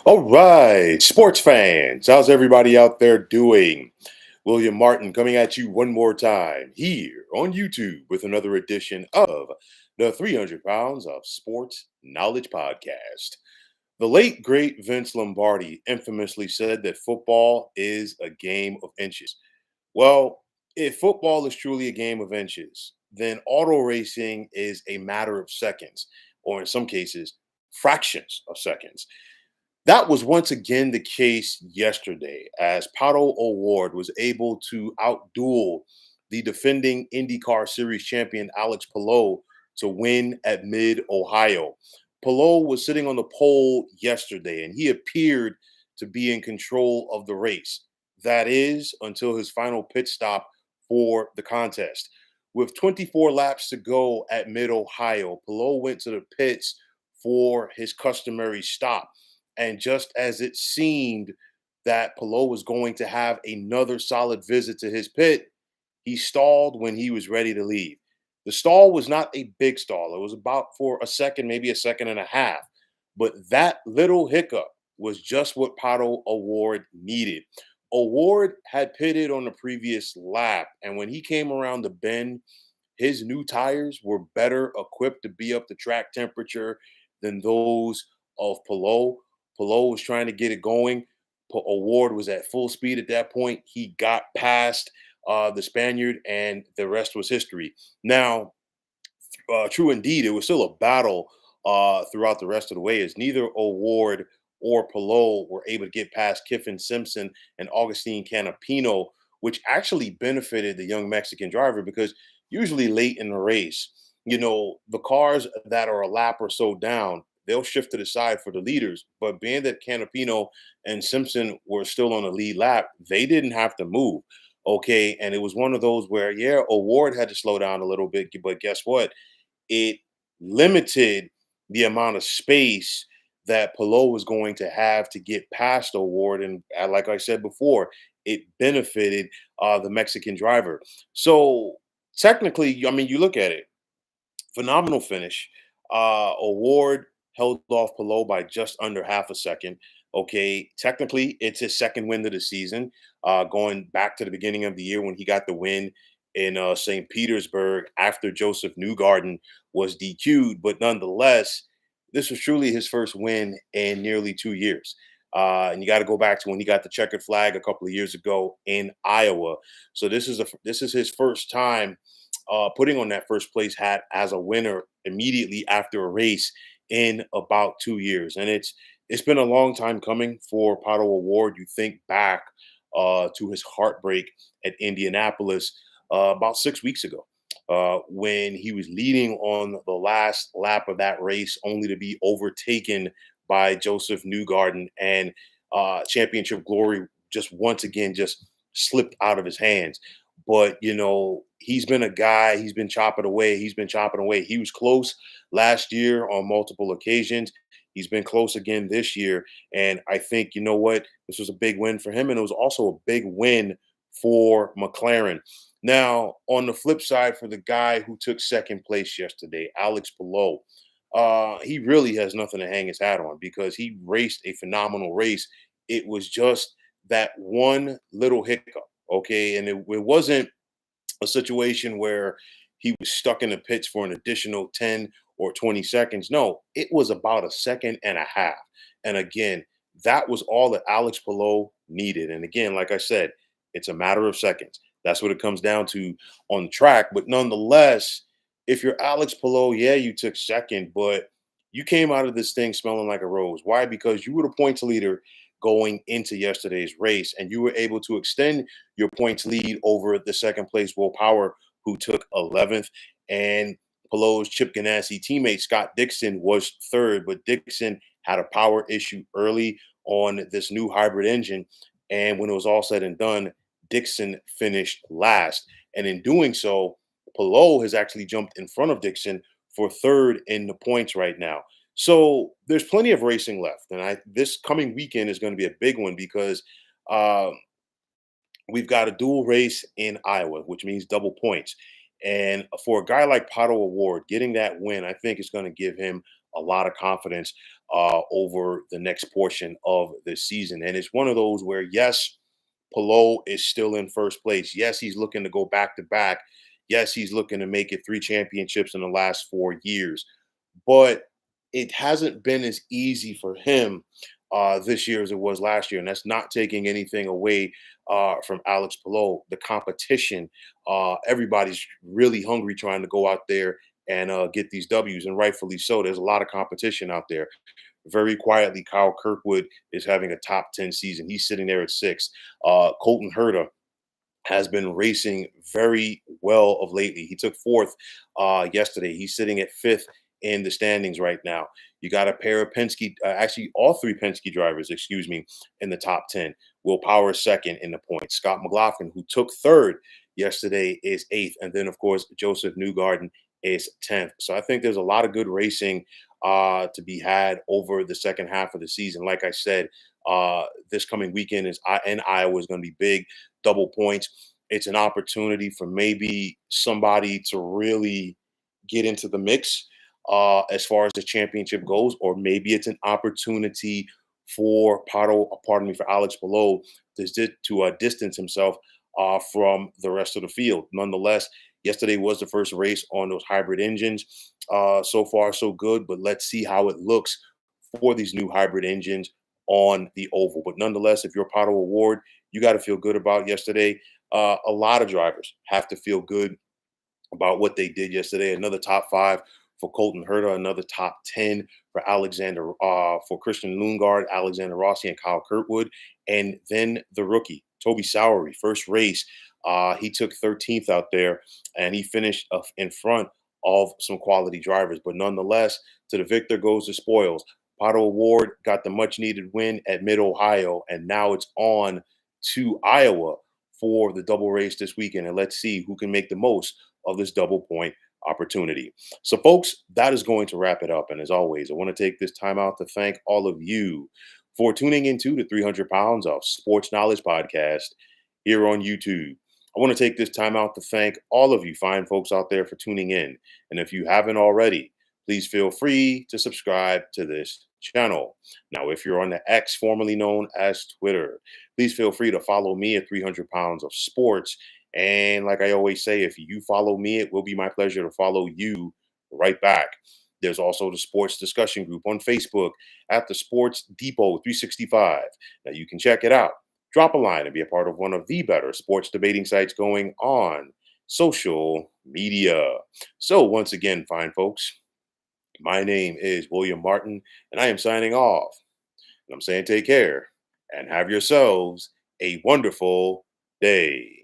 All right, sports fans, how's everybody out there doing? William Martin coming at you one more time here on YouTube with another edition of the 300 Pounds of Sports Knowledge Podcast. The late, great Vince Lombardi infamously said that football is a game of inches. Well, if football is truly a game of inches, then auto racing is a matter of seconds, or in some cases, fractions of seconds. That was once again the case yesterday as Pato O'Ward was able to outduel the defending IndyCar Series champion Alex Palou to win at Mid Ohio. Palou was sitting on the pole yesterday and he appeared to be in control of the race. That is until his final pit stop for the contest. With 24 laps to go at Mid Ohio, Palou went to the pits for his customary stop. And just as it seemed that Palou was going to have another solid visit to his pit, he stalled when he was ready to leave. The stall was not a big stall. It was about for a second, maybe a second and a half. But that little hiccup was just what Pato O'Ward needed. O'Ward had pitted on the previous lap, and when he came around the bend, his new tires were better equipped to be up to track temperature than those of Palou. Palou was trying to get it going. O'Ward was at full speed at that point. He got past the Spaniard, and the rest was history. Now, true indeed, it was still a battle throughout the rest of the way, as neither O'Ward or Palou were able to get past Kiffin Simpson and Augustine Canapino, which actually benefited the young Mexican driver because usually late in the race, the cars that are a lap or so down, they'll shift to the side for the leaders. But being that Canapino and Simpson were still on the lead lap, they didn't have to move. Okay. And it was one of those where, yeah, O'Ward had to slow down a little bit, but guess what? It limited the amount of space that Palou was going to have to get past O'Ward. And like I said before, it benefited the Mexican driver. So technically, I mean, you look at it, phenomenal finish. O'Ward held off Palou by just under half a second. Okay, technically, it's his second win of the season, going back to the beginning of the year when he got the win in St. Petersburg after Joseph Newgarden was DQ'd. But nonetheless, this was truly his first win in nearly 2 years. And you got to go back to when he got the checkered flag a couple of years ago in Iowa. So this is his first time putting on that first place hat as a winner immediately after a race in about 2 years. And it's been a long time coming for Pato O'Ward. You think back to his heartbreak at Indianapolis about 6 weeks ago. When he was leading on the last lap of that race, only to be overtaken by Joseph Newgarden, and championship glory just once again just slipped out of his hands. But he's been a guy. He's been chopping away. He's been chopping away. He was close last year on multiple occasions. He's been close again this year. And I think, you know what? This was a big win for him. And it was also a big win for McLaren. Now, on the flip side, for the guy who took second place yesterday, Alex Palou, he really has nothing to hang his hat on because he raced a phenomenal race. It was just that one little hiccup. Okay. And it wasn't a situation where he was stuck in the pits for an additional 10 or 20 seconds. No, it was about a second and a half. And again, that was all that Alex Palou needed. And again, like I said, it's a matter of seconds. That's what it comes down to on the track. But nonetheless, if you're Alex Palou, yeah, you took second, but you came out of this thing smelling like a rose. Why? Because you were the points leader going into yesterday's race, and you were able to extend your points lead over the second place Will Power, who took 11th. And Palou's Chip Ganassi teammate Scott Dixon was third, but Dixon had a power issue early on this new hybrid engine. And when it was all said and done, Dixon finished last. And in doing so, Palou has actually jumped in front of Dixon for third in the points right now. So there's plenty of racing left, and this coming weekend is going to be a big one because uh, we've got a dual race in Iowa, which means double points. And for a guy like Pato O'Ward, getting that win, I think is going to give him a lot of confidence over the next portion of the season. And it's one of those where, yes, Palou is still in first place. Yes, he's looking to go back to back. Yes, he's looking to make it 3 championships in the last 4 years. But it hasn't been as easy for him this year as it was last year. And that's not taking anything away from Alex Palou. The competition, everybody's really hungry trying to go out there and get these W's, and rightfully so. There's a lot of competition out there. Very quietly, Kyle Kirkwood is having a top 10 season. He's sitting there at six. Colton Herta has been racing very well of lately. He took fourth yesterday. He's sitting at fifth in the standings right now. You got a pair of Penske, actually all three Penske drivers, excuse me, in the top 10. Will Power is second in the points. Scott McLaughlin, who took third yesterday, is eighth. And then, of course, Joseph Newgarden is 10th. So I think there's a lot of good racing to be had over the second half of the season. Like I said, this coming weekend in Iowa is going to be big. Double points. It's an opportunity for maybe somebody to really get into the mix as far as the championship goes, or maybe it's an opportunity for for Alex Palou to distance himself from the rest of the field. Nonetheless, yesterday was the first race on those hybrid engines. So far, so good, but let's see how it looks for these new hybrid engines on the oval. But nonetheless, if you're Pato O'Ward, you got to feel good about yesterday. A lot of drivers have to feel good about what they did yesterday. Another top five for Colton Herta, another top 10 for Christian Lundgaard, Alexander Rossi, and Kyle Kirkwood. And then the rookie, Toby Sowery, first race. He took 13th out there, and he finished in front of some quality drivers. But nonetheless, to the victor goes the spoils. Pato O'Ward got the much-needed win at Mid-Ohio, and now it's on to Iowa for the double race this weekend. And let's see who can make the most of this double point opportunity. So, folks, that is going to wrap it up. And as always, I want to take this time out to thank all of you for tuning into the 300 Pounds of Sports Knowledge podcast here on YouTube. I want to take this time out to thank all of you fine folks out there for tuning in. And if you haven't already, please feel free to subscribe to this channel. Now, if you're on the X, formerly known as Twitter, please feel free to follow me at 300 Pounds of Sports. And like I always say, if you follow me, it will be my pleasure to follow you right back. There's also the sports discussion group on Facebook at the Sports Depot 365. Now you can check it out. Drop a line and be a part of one of the better sports debating sites going on social media. So once again, fine folks, my name is William Martin, and I am signing off. And I'm saying take care and have yourselves a wonderful day.